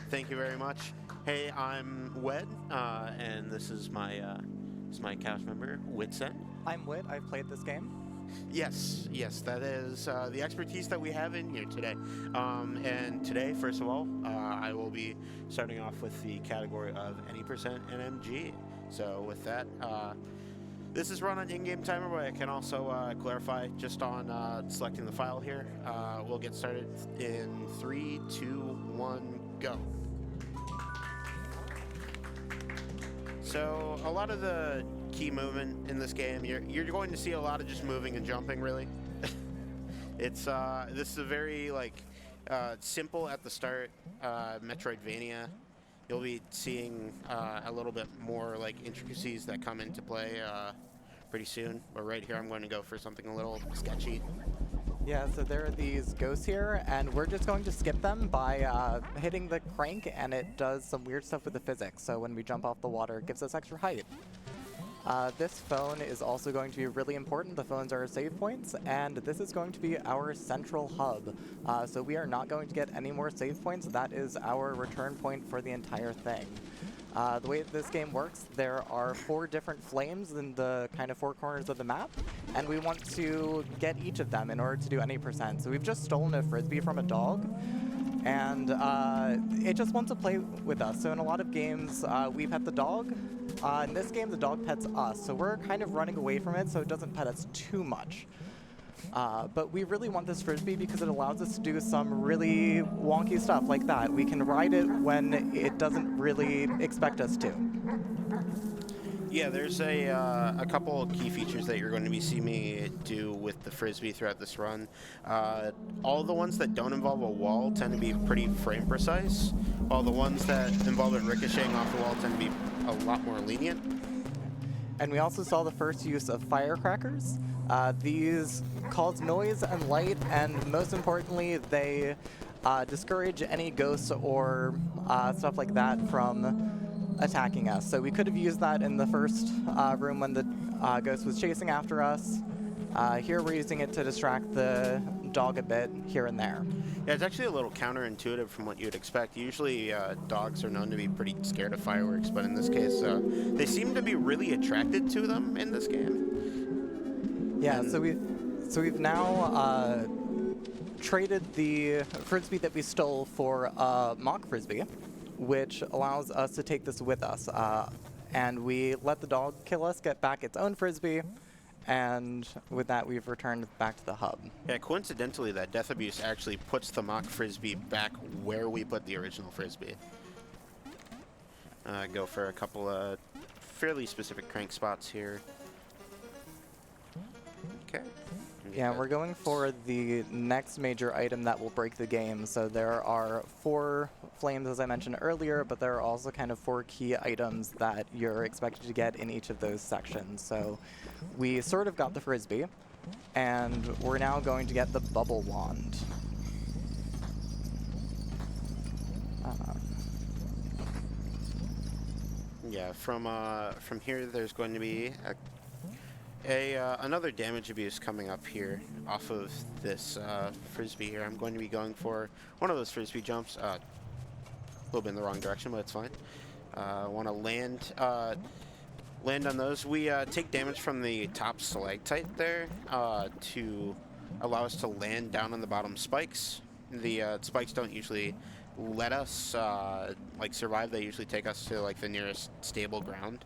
Thank you very much. Hey, I'm Wed, and this is my cast member, Witsen. I'm Wit. I've played this game. Yes, that is the expertise that we have in here today. And today, first of all, I will be starting off with the category of any percent NMG. So with that, this is run on in-game timer, but I can also clarify just on selecting the file here. We'll get started in 3, 2, 1, go. So a lot of the key movement in this game, you're going to see a lot of just moving and jumping, really. It's this is a very simple at the start Metroidvania. You'll be seeing a little bit more like intricacies that come into play pretty soon. But right here, I'm going to go for something a little sketchy. Yeah, so there are these ghosts here, and we're just going to skip them by hitting the crank, and it does some weird stuff with the physics. So when we jump off the water, it gives us extra height. This phone is also going to be really important. The phones are our save points, and this is going to be our central hub. So we are not going to get any more save points. That is our return point for the entire thing. The way that this game works, there are 4 different flames in the kind of 4 corners of the map, and we want to get each of them in order to do any percent. So we've just stolen a frisbee from a dog, and it just wants to play with us. So in a lot of games, we pet the dog. In this game, the dog pets us, so we're kind of running away from it so it doesn't pet us too much. But we really want this frisbee because it allows us to do some really wonky stuff like that. We can ride it when it doesn't really expect us to. Yeah, there's a couple of key features that you're going to be seeing me do with the frisbee throughout this run. All the ones that don't involve a wall tend to be pretty frame precise, while the ones that involve it ricocheting off the wall tend to be a lot more lenient. And we also saw the first use of firecrackers. These cause noise and light, and most importantly, they discourage any ghosts or stuff like that from attacking us. So we could have used that in the first room when the ghost was chasing after us. Here we're using it to distract the dog a bit here and there. Yeah, it's actually a little counterintuitive from what you'd expect. Usually dogs are known to be pretty scared of fireworks, but in this case, they seem to be really attracted to them in this game. Yeah, so we've now traded the frisbee that we stole for a mock frisbee, which allows us to take this with us. And we let the dog kill us, get back its own frisbee, and with that, we've returned back to the hub. Yeah, coincidentally, that death abuse actually puts the mock frisbee back where we put the original frisbee. Go for a couple of fairly specific crank spots here. Okay. Yeah, we're going for the next major item that will break the game. So there are 4 flames, as I mentioned earlier, but there are also kind of 4 key items that you're expected to get in each of those sections. So we sort of got the frisbee, and we're now going to get the bubble wand. Yeah, from here, there's going to be another damage abuse coming up here off of this frisbee here. I'm going to be going for one of those frisbee jumps. A little bit in the wrong direction, but it's fine. Want to land on those. We take damage from the top stalactite there to allow us to land down on the bottom spikes. The spikes don't usually let us survive. They usually take us to the nearest stable ground.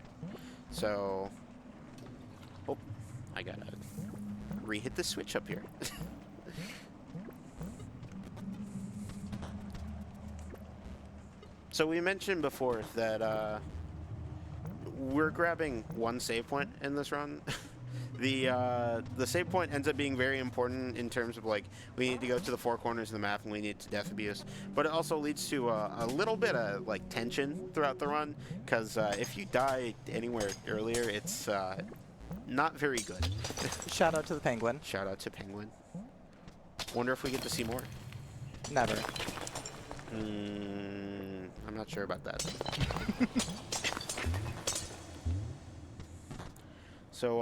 So. Oh, I gotta re-hit the switch up here. So we mentioned before that we're grabbing 1 save point in this run. The save point ends up being very important in terms of we need to go to the 4 corners of the map and we need to death abuse, but it also leads to a little bit of tension throughout the run, because if you die anywhere earlier, it's not very good. Shout out to the penguin. Shout out to Penguin. Wonder if we get to see more. Never. I'm not sure about that. So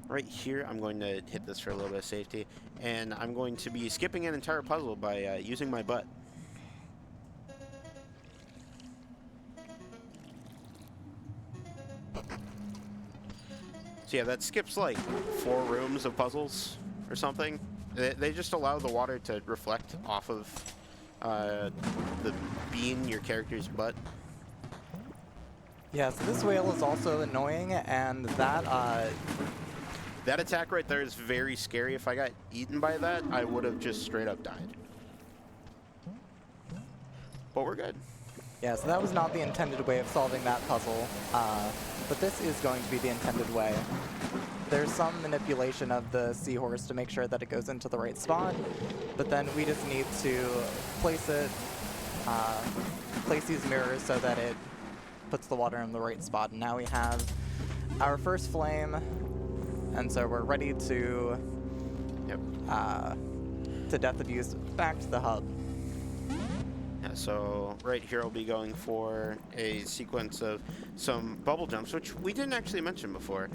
right here, I'm going to hit this for a little bit of safety, and I'm going to be skipping an entire puzzle by using my butt. So yeah, that skips like 4 rooms of puzzles or something. They just allow the water to reflect off of the bean, your character's butt. Yeah, so this whale is also annoying, and That attack right there is very scary. If I got eaten by that, I would have just straight up died. But we're good. yeah, so that was not the intended way of solving that puzzle, but this is going to be the intended way. There's some manipulation of the seahorse to make sure that it goes into the right spot, but then we just need to place these mirrors so that it puts the water in the right spot. And now we have our first flame, and so we're ready to death abuse back to the hub. Yeah, so right here I'll be going for a sequence of some bubble jumps, which we didn't actually mention before.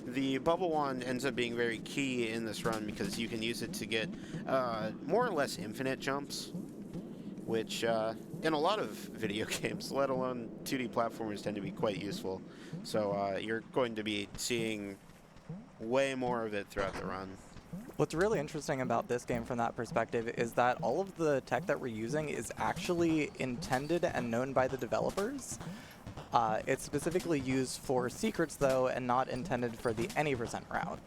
The bubble wand ends up being very key in this run because you can use it to get more or less infinite jumps, which in a lot of video games, let alone 2D platformers, tend to be quite useful. So you're going to be seeing way more of it throughout the run. What's really interesting about this game from that perspective is that all of the tech that we're using is actually intended and known by the developers. It's specifically used for secrets, though, and not intended for the any percent route.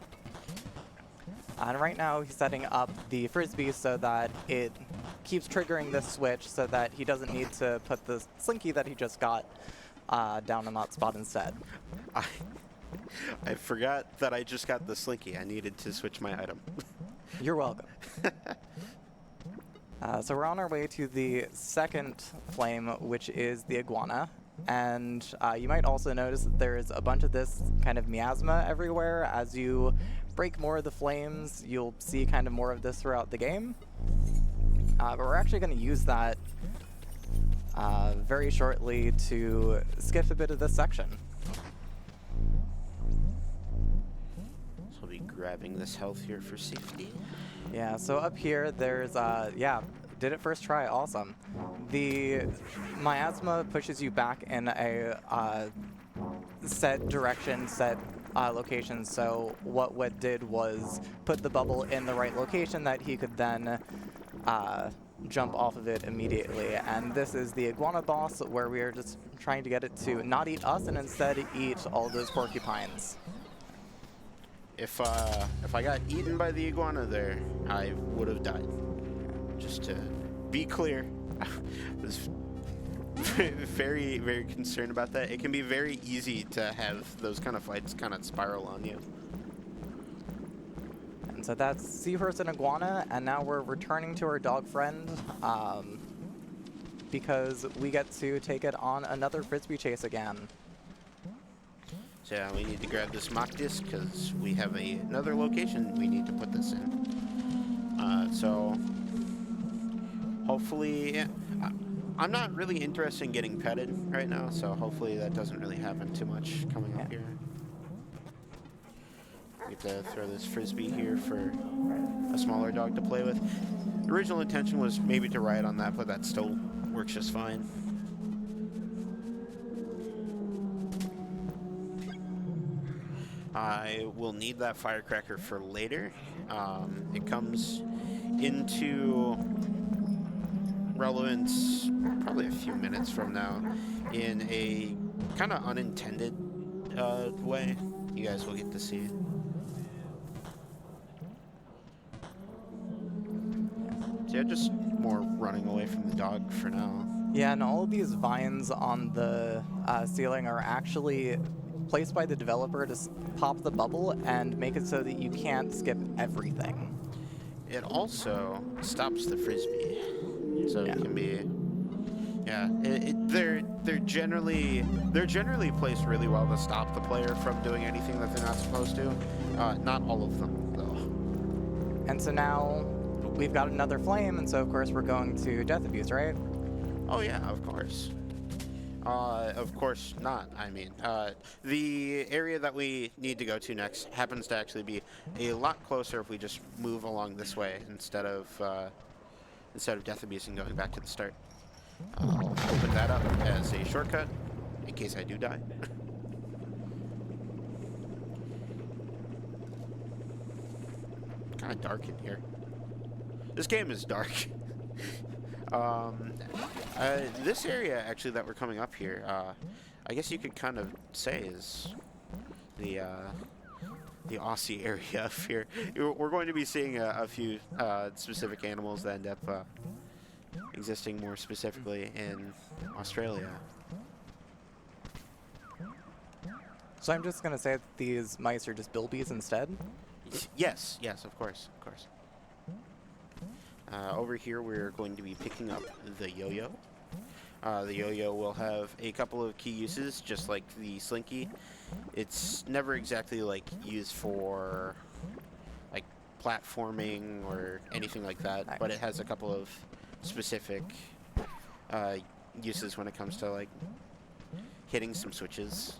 And right now, he's setting up the frisbee so that it keeps triggering this switch so that he doesn't need to put the slinky that he just got down in that spot instead. I forgot that I just got the slinky. I needed to switch my item. You're welcome. So we're on our way to the second flame, which is the iguana. And you might also notice that there's a bunch of this kind of miasma everywhere. As you break more of the flames, you'll see kind of more of this throughout the game. But we're actually going to use that very shortly to skip a bit of this section. So I'll be grabbing this health here for safety. Yeah, so up here there's, yeah, did it first try, awesome. The miasma pushes you back in a set direction, set location, so what Wet did was put the bubble in the right location that he could then jump off of it immediately. And this is the iguana boss, where we are just trying to get it to not eat us and instead eat all those porcupines. If I got eaten by the iguana there, I would have died. Just to be clear, I was very, very concerned about that. It can be very easy to have those kind of fights kind of spiral on you. And so that's Seahorse and Iguana, and now we're returning to our dog friend because we get to take it on another frisbee chase again. So yeah, we need to grab this mock disc because we have another location we need to put this in. So hopefully, I'm not really interested in getting petted right now, so hopefully that doesn't really happen too much coming up here. We get to throw this frisbee here for a smaller dog to play with. The original intention was maybe to ride on that, but that still works just fine. I will need that firecracker for later. It comes into relevance probably a few minutes from now in a kind of unintended way. You guys will get to see. So yeah, just more running away from the dog for now. Yeah, and all of these vines on the ceiling are actually placed by the developer to pop the bubble and make it so that you can't skip everything. It also stops the frisbee, so Yeah. it can be. Yeah, they're generally placed really well to stop the player from doing anything that they're not supposed to. Not all of them, though. And so now we've got another flame, and so of course we're going to death abuse, right? Oh yeah, of course. Of course not. I mean, the area that we need to go to next happens to actually be a lot closer if we just move along this way instead of death abuse and going back to the start. I'll open that up as a shortcut in case I do die. kind of dark in here. This game is dark. This area actually that we're coming up here, I guess you could kind of say is the Aussie area up here. We're going to be seeing a few specific animals that end up existing more specifically in Australia. So I'm just gonna say that these mice are just bilbies instead? Yes, of course. Over here we're going to be picking up the yo-yo. The yo-yo will have a couple of key uses, just like the slinky. It's never exactly like used for like platforming or anything like that, Nice. but it has a couple of specific uses when it comes to like hitting some switches.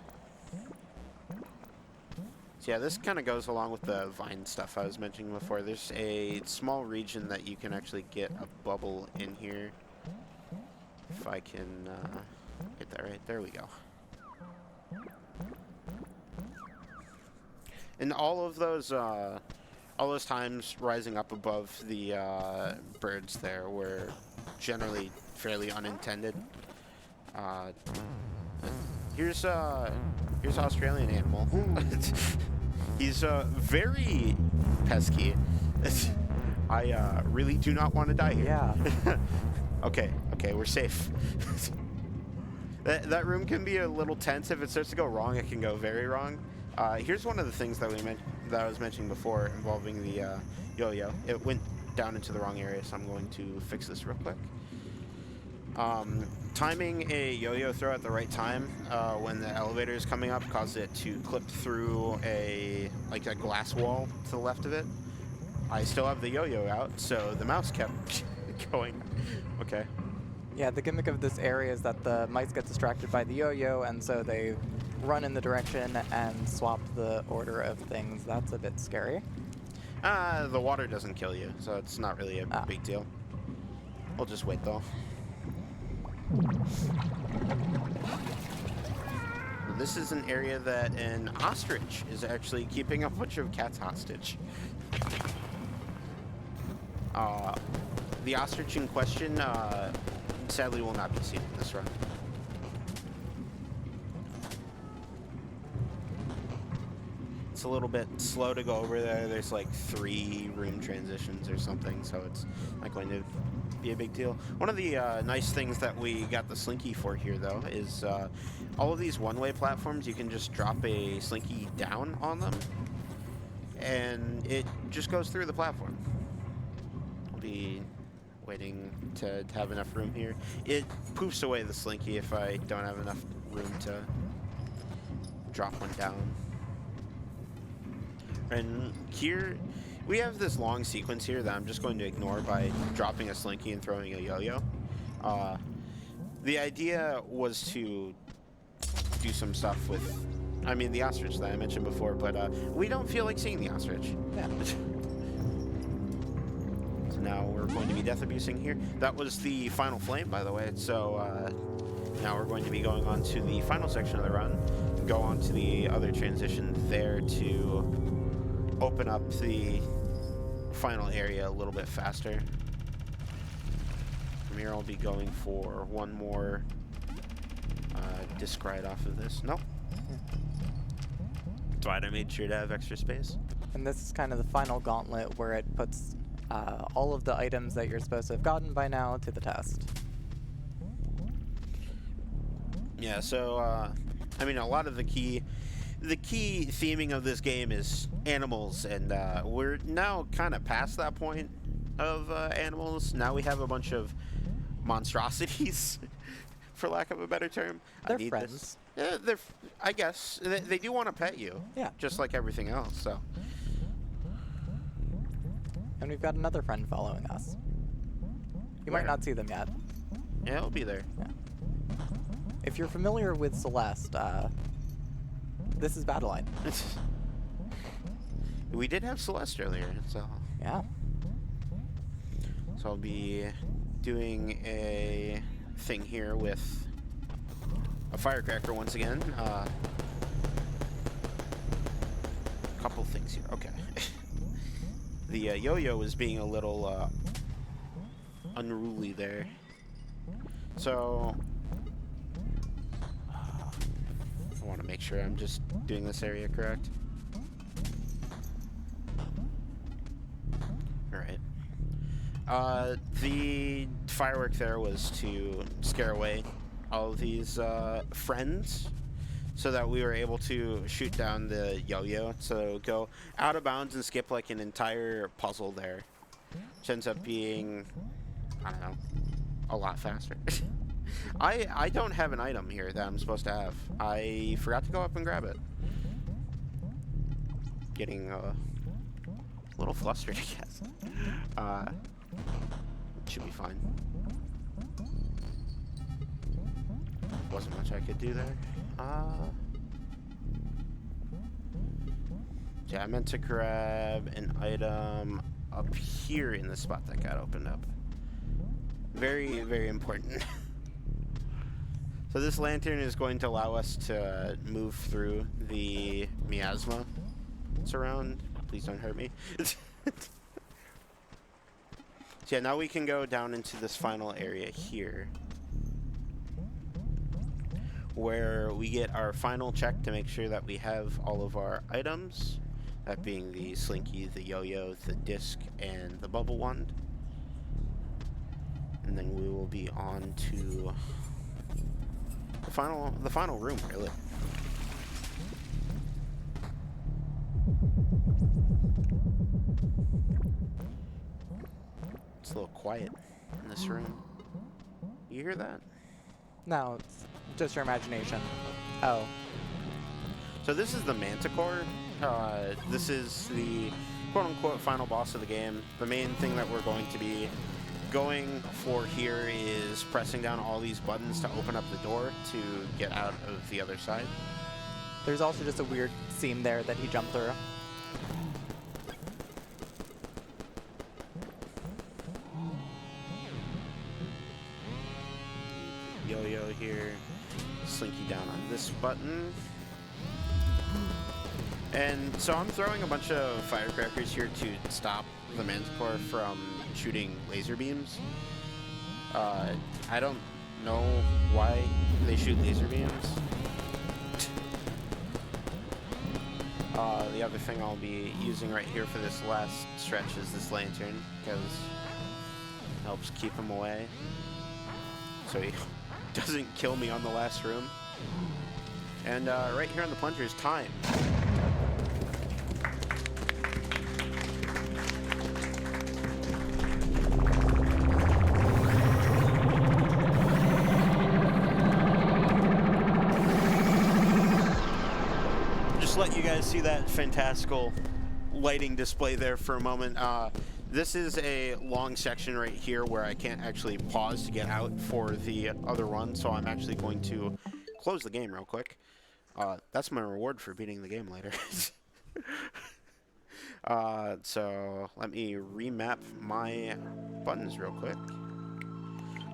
So yeah, this kind of goes along with the vine stuff I was mentioning before. There's a small region that you can actually get a bubble in here. If I can hit that right, there we go. And all those times rising up above the birds there were generally fairly unintended. Here's Australian animal. He's very pesky. I really do not want to die here. Yeah. Okay, we're safe. That room can be a little tense. If it starts to go wrong, it can go very wrong. Here's one of the things that I was mentioning before involving the yo-yo. It went down into the wrong area, so I'm going to fix this real quick. Timing a yo-yo throw at the right time when the elevator is coming up causes it to clip through a glass wall to the left of it. I still have the yo-yo out, so the mouse kept going. Okay. Yeah, the gimmick of this area is that the mice get distracted by the yo-yo, and so they run in the direction and swap the order of things. That's a bit scary. The water doesn't kill you, so it's not really a big deal. We'll just wait, though. This is an area that an ostrich is actually keeping a bunch of cats hostage. The ostrich in question sadly will not be seen in this run. It's a little bit slow to go over there. There's like 3 room transitions or something, so it's not going to be a big deal. One of the nice things that we got the slinky for here, though, is all of these one-way platforms, you can just drop a slinky down on them, and it just goes through the platform. I'll be waiting to have enough room here. It poofs away the slinky if I don't have enough room to drop one down. And here, we have this long sequence here that I'm just going to ignore by dropping a slinky and throwing a yo-yo. The idea was to do some stuff with, the ostrich that I mentioned before, but we don't feel like seeing the ostrich. Yeah. So now we're going to be death abusing here. That was the final flame, by the way, so now we're going to be going on to the final section of the run, go on to the other transition there to open up the final area a little bit faster. From here I'll be going for one more disc ride off of this. Nope. Glad I made sure to have extra space. And this is kind of the final gauntlet where it puts all of the items that you're supposed to have gotten by now to the test. Yeah, so a lot of the key theming of this game is animals, and we're now kind of past that point of animals. Now we have a bunch of monstrosities, for lack of a better term. They're friends. Yeah, I guess they do want to pet you. Yeah. Just like everything else. So. And we've got another friend following us. You might not see them yet. Yeah, it'll be there. Yeah. If you're familiar with Celeste, this is Battleline. We did have Celeste earlier, so. Yeah. So I'll be doing a thing here with a firecracker once again. A couple things here. Okay. the yo-yo was being a little unruly there. So I want to make sure I'm just doing this area correct. Alright. The firework there was to scare away all of these friends so that we were able to shoot down the yo-yo. So go out of bounds and skip like an entire puzzle there, which ends up being, I don't know, a lot faster. I don't have an item here that I'm supposed to have. I forgot to go up and grab it. Getting a little flustered, I guess. Should be fine. Wasn't much I could do there. Yeah, I meant to grab an item up here in the spot that got opened up. Very, very important. So this lantern is going to allow us to move through the miasma that's around. Please don't hurt me. So yeah, now we can go down into this final area here, where we get our final check to make sure that we have all of our items, that being the slinky, the yo-yo, the disc, and the bubble wand. And then we will be on to the final room, really. It's a little quiet in this room. You hear that? No, it's just your imagination. Oh. So this is the Manticore. This is the quote-unquote final boss of the game. The main thing that we're going to be going for here is pressing down all these buttons to open up the door to get out of the other side. There's also just a weird seam there that he jumped through. Yo-yo here, slinky down on this button. And so I'm throwing a bunch of firecrackers here to stop the Manticore from shooting laser beams. I don't know why they shoot laser beams. The other thing I'll be using right here for this last stretch is this lantern, because it helps keep him away, so he doesn't kill me on the last room. And right here on the plunger is time. Let you guys see that fantastical lighting display there for a moment. This is a long section right here where I can't actually pause to get out for the other run, so I'm actually going to close the game real quick. That's my reward for beating the game later. So let me remap my buttons real quick.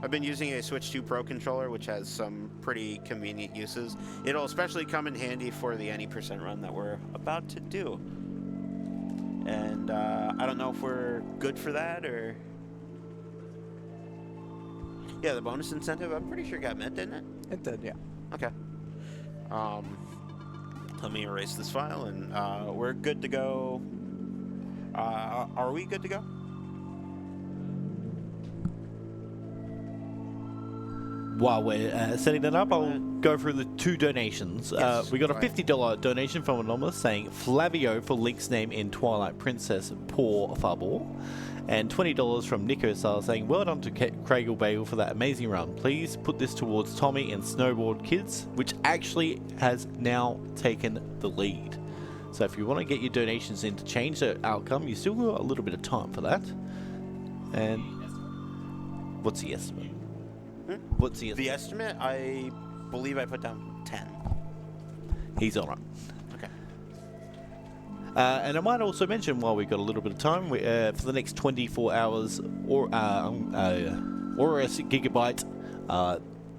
I've been using a Switch 2 Pro controller, which has some pretty convenient uses. It'll especially come in handy for the any % run that we're about to do. And I don't know if we're good for that, or... Yeah, the bonus incentive, I'm pretty sure got met, didn't it? It did, yeah. Okay. Let me erase this file, and we're good to go. Are we good to go? While we're setting that up, I'll go through the two donations. Yes, we got a right. $50 donation from Anonymous saying Flavio for Link's name in Twilight Princess, poor Fubble. And $20 from Nico Star saying, well done to Craigle Bagel for that amazing run. Please put this towards Tommy and Snowboard Kids, which actually has now taken the lead. So if you want to get your donations in to change the outcome, you still got a little bit of time for that. And what's the estimate? What's the estimate? The estimate, I believe I put down 10. He's on it. Okay. And I might also mention, while we've got a little bit of time, for the next 24 hours, or a gigabyte,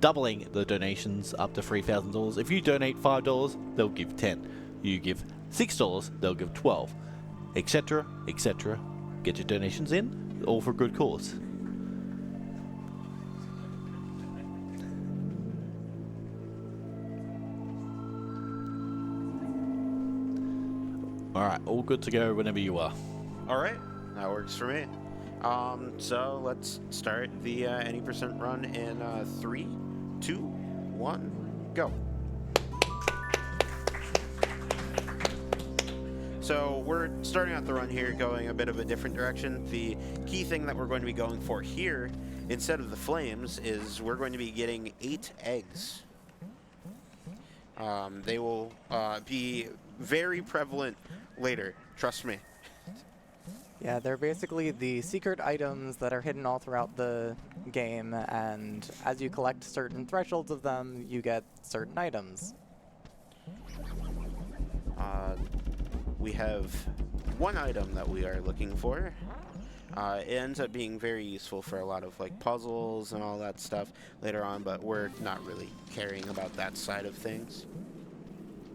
doubling the donations up to $3,000. If you donate $5, they'll give 10. You give $6, they'll give 12, etc., etc., Get your donations in, all for a good cause. Alright, all good to go whenever you are. All right, that works for me. So let's start the any percent run in 3, 2, 1, go. So we're starting out the run here, going a bit of a different direction. The key thing that we're going to be going for here, instead of the flames, is we're going to be getting 8 eggs. They will be very prevalent later, trust me. Yeah, they're basically the secret items that are hidden all throughout the game, and as you collect certain thresholds of them, you get certain items. We have one item that we are looking for. It ends up being very useful for a lot of like puzzles and all that stuff later on, but we're not really caring about that side of things.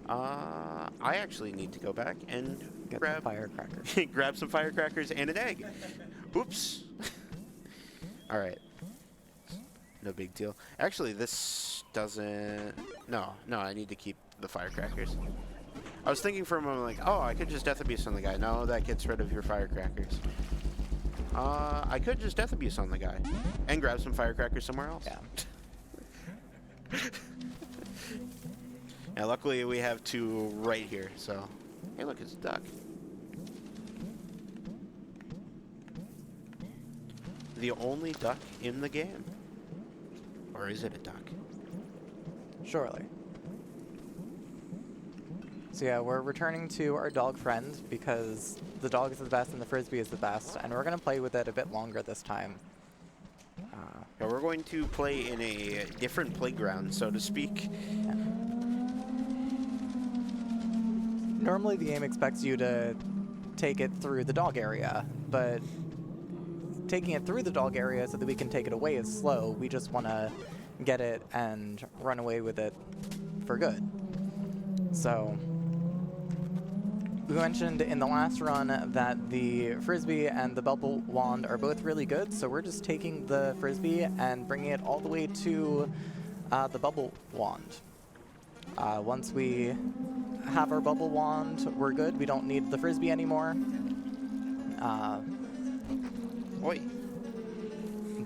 I actually need to go back and Get grab the firecrackers. grab some firecrackers and an egg. Oops. All right. No big deal. Actually, this doesn't... No, I need to keep the firecrackers. I was thinking for a moment, like, oh, I could just death abuse on the guy. No, that gets rid of your firecrackers. I could just death abuse on the guy and grab some firecrackers somewhere else. Yeah. Yeah, luckily we have 2 right here, so... Hey, look, it's a duck. The only duck in the game. Or is it a duck? Surely. So yeah, we're returning to our dog friend because the dog is the best and the frisbee is the best, and we're going to play with it a bit longer this time. Yeah, we're going to play in a different playground, so to speak. Yeah. Normally the game expects you to take it through the dog area, but taking it through the dog area so that we can take it away is slow. We just want to get it and run away with it for good. So we mentioned in the last run that the frisbee and the bubble wand are both really good, so we're just taking the frisbee and bringing it all the way to the bubble wand. Once we have our bubble wand, we're good. We don't need the frisbee anymore. Oi.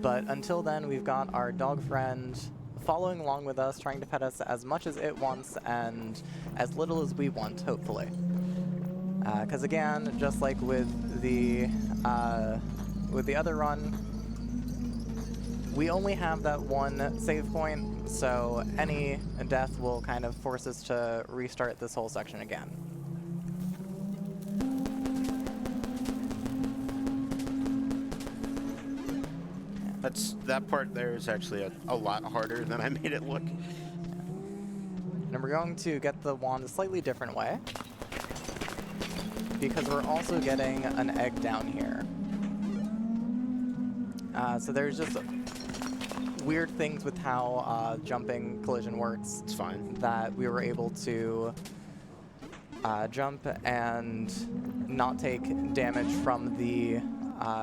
But until then, we've got our dog friend following along with us, trying to pet us as much as it wants and as little as we want, hopefully. Because again, just like with the other run, we only have that one save point, so any death will kind of force us to restart this whole section again. That part there is actually a lot harder than I made it look. And we're going to get the wand a slightly different way, because we're also getting an egg down here. So there's just weird things with how jumping collision works. It's fine. That we were able to jump and not take damage from the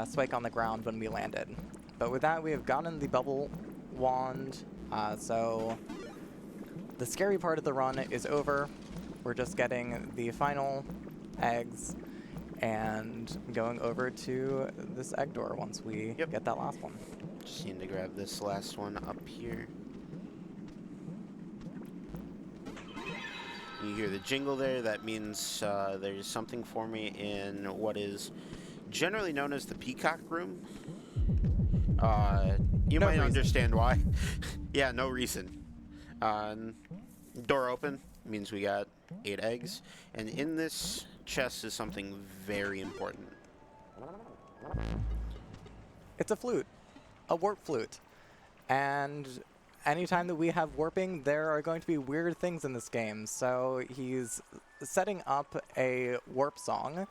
spike on the ground when we landed. But with that, we have gotten the bubble wand, so the scary part of the run is over. We're just getting the final eggs and going over to this egg door once we get that last one. Just need to grab this last one up here. You hear the jingle there. That means there's something for me in what is generally known as the peacock room. You might understand why. Yeah, no reason. Door open means we got 8 eggs. And in this chest is something very important. It's a flute. A warp flute. And anytime that we have warping, there are going to be weird things in this game. So he's setting up a warp song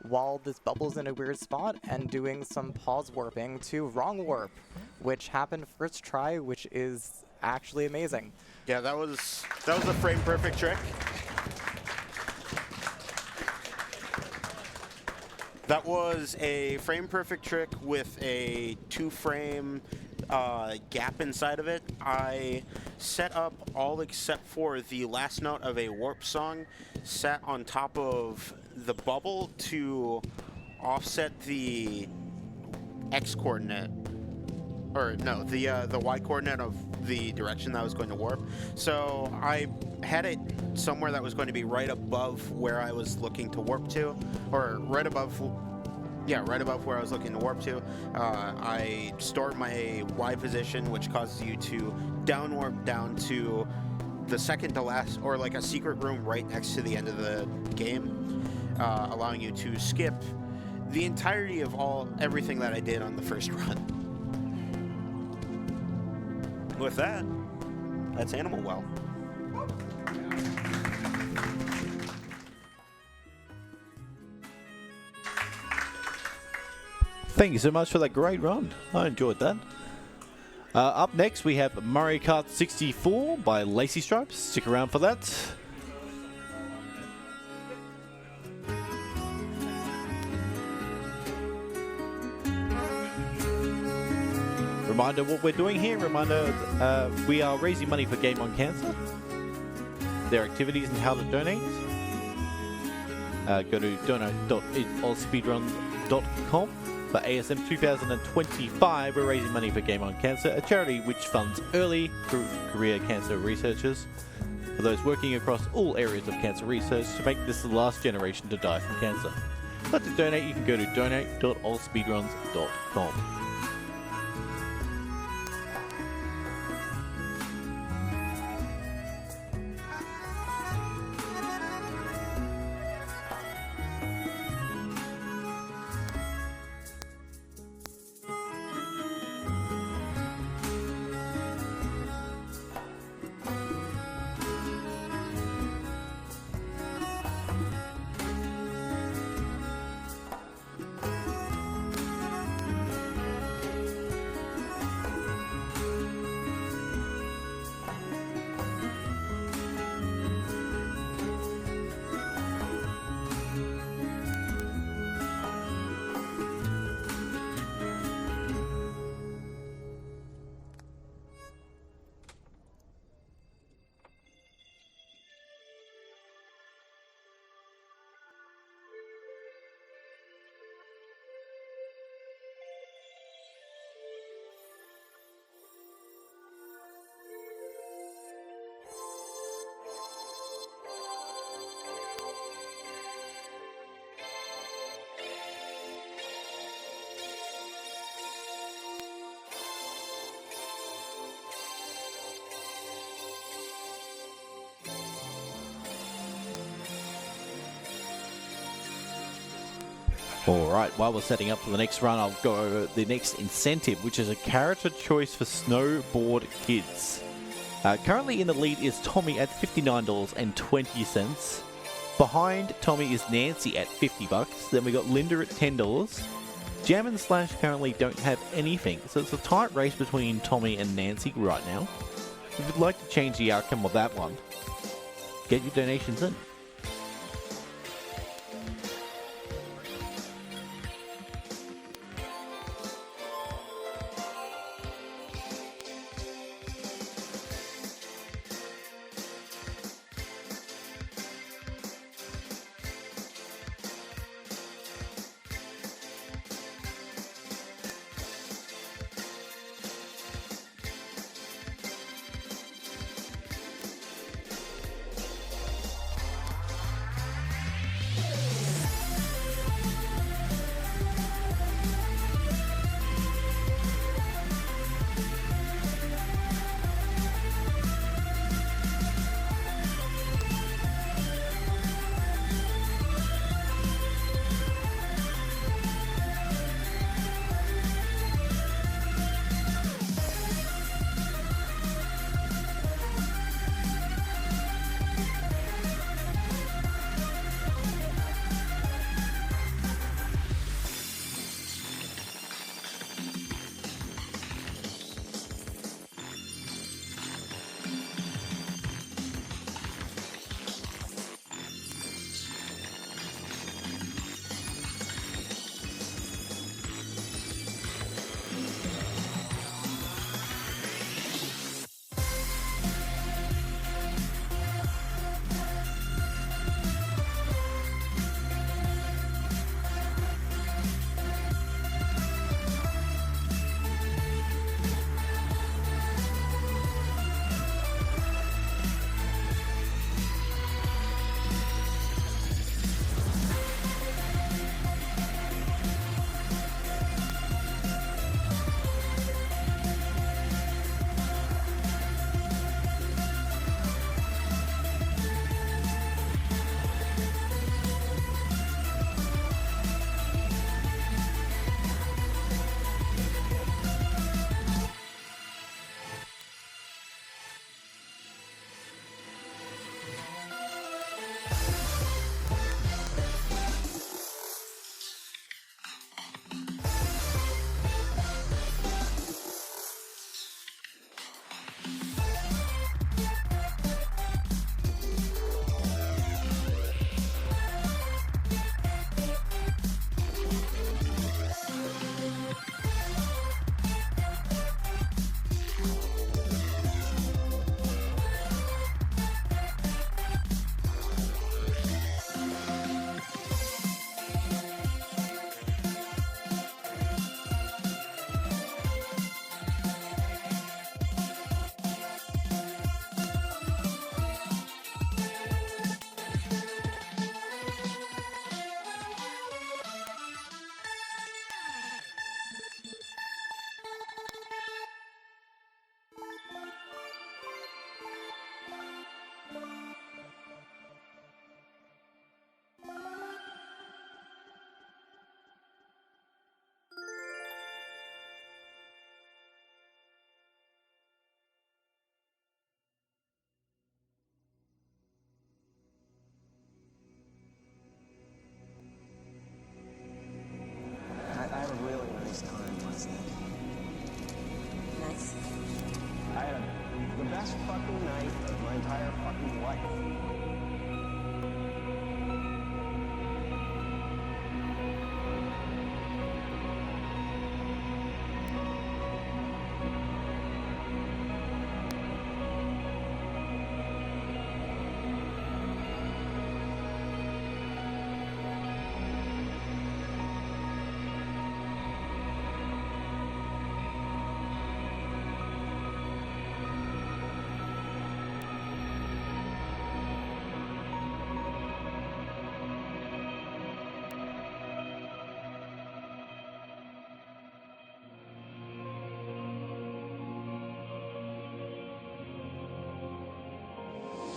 while this bubble's in a weird spot and doing some pause warping to wrong warp, which happened first try, which is actually amazing. Yeah, that was a frame perfect trick. That was a frame perfect trick with a 2-frame gap inside of it. I set up all except for the last note of a warp song sat on top of the bubble to offset the X coordinate, or no, the Y coordinate of the direction that I was going to warp. So I had it somewhere that was going to be right above where I was looking to warp to, or right above, yeah, right above where I was looking to warp to. I stored my Y position, which causes you to down warp down to the second to last, or like a secret room right next to the end of the game, allowing you to skip the entirety of everything that I did on the first run. With that, that's Animal Well. Thank you so much for that great run. I enjoyed that. Up next, we have Mario Kart 64 by Lacy Stripes. Stick around for that. Reminder what we're doing here. Reminder, we are raising money for Game on Cancer. Their activities and how to donate. Go to donate.AusSpeedruns.com. For ASM 2025, we're raising money for Game on Cancer, a charity which funds early career cancer researchers for those working across all areas of cancer research to make this the last generation to die from cancer. If you'd like to donate, you can go to donate.allspeedruns.com. Alright, while we're setting up for the next run, I'll go over the next incentive, which is a character choice for snowboard kids. Currently in the lead is Tommy at $59.20. Behind Tommy is Nancy at $50. Then we got Linda at $10. Jam and Slash currently don't have anything, so it's a tight race between Tommy and Nancy right now. If you'd like to change the outcome of that one, get your donations in. best fucking night of my entire fucking life.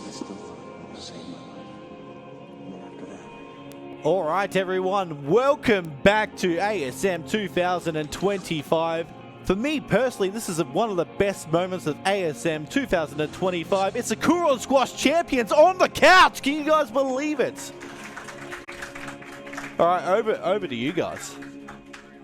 I still thought it would save my life. And after that, All right, everyone, welcome back to ASM 2025. For me personally, this is one of the best moments of ASM 2025. It's the Cool Squash champions on the couch. Can you guys believe it? All right, over to you guys.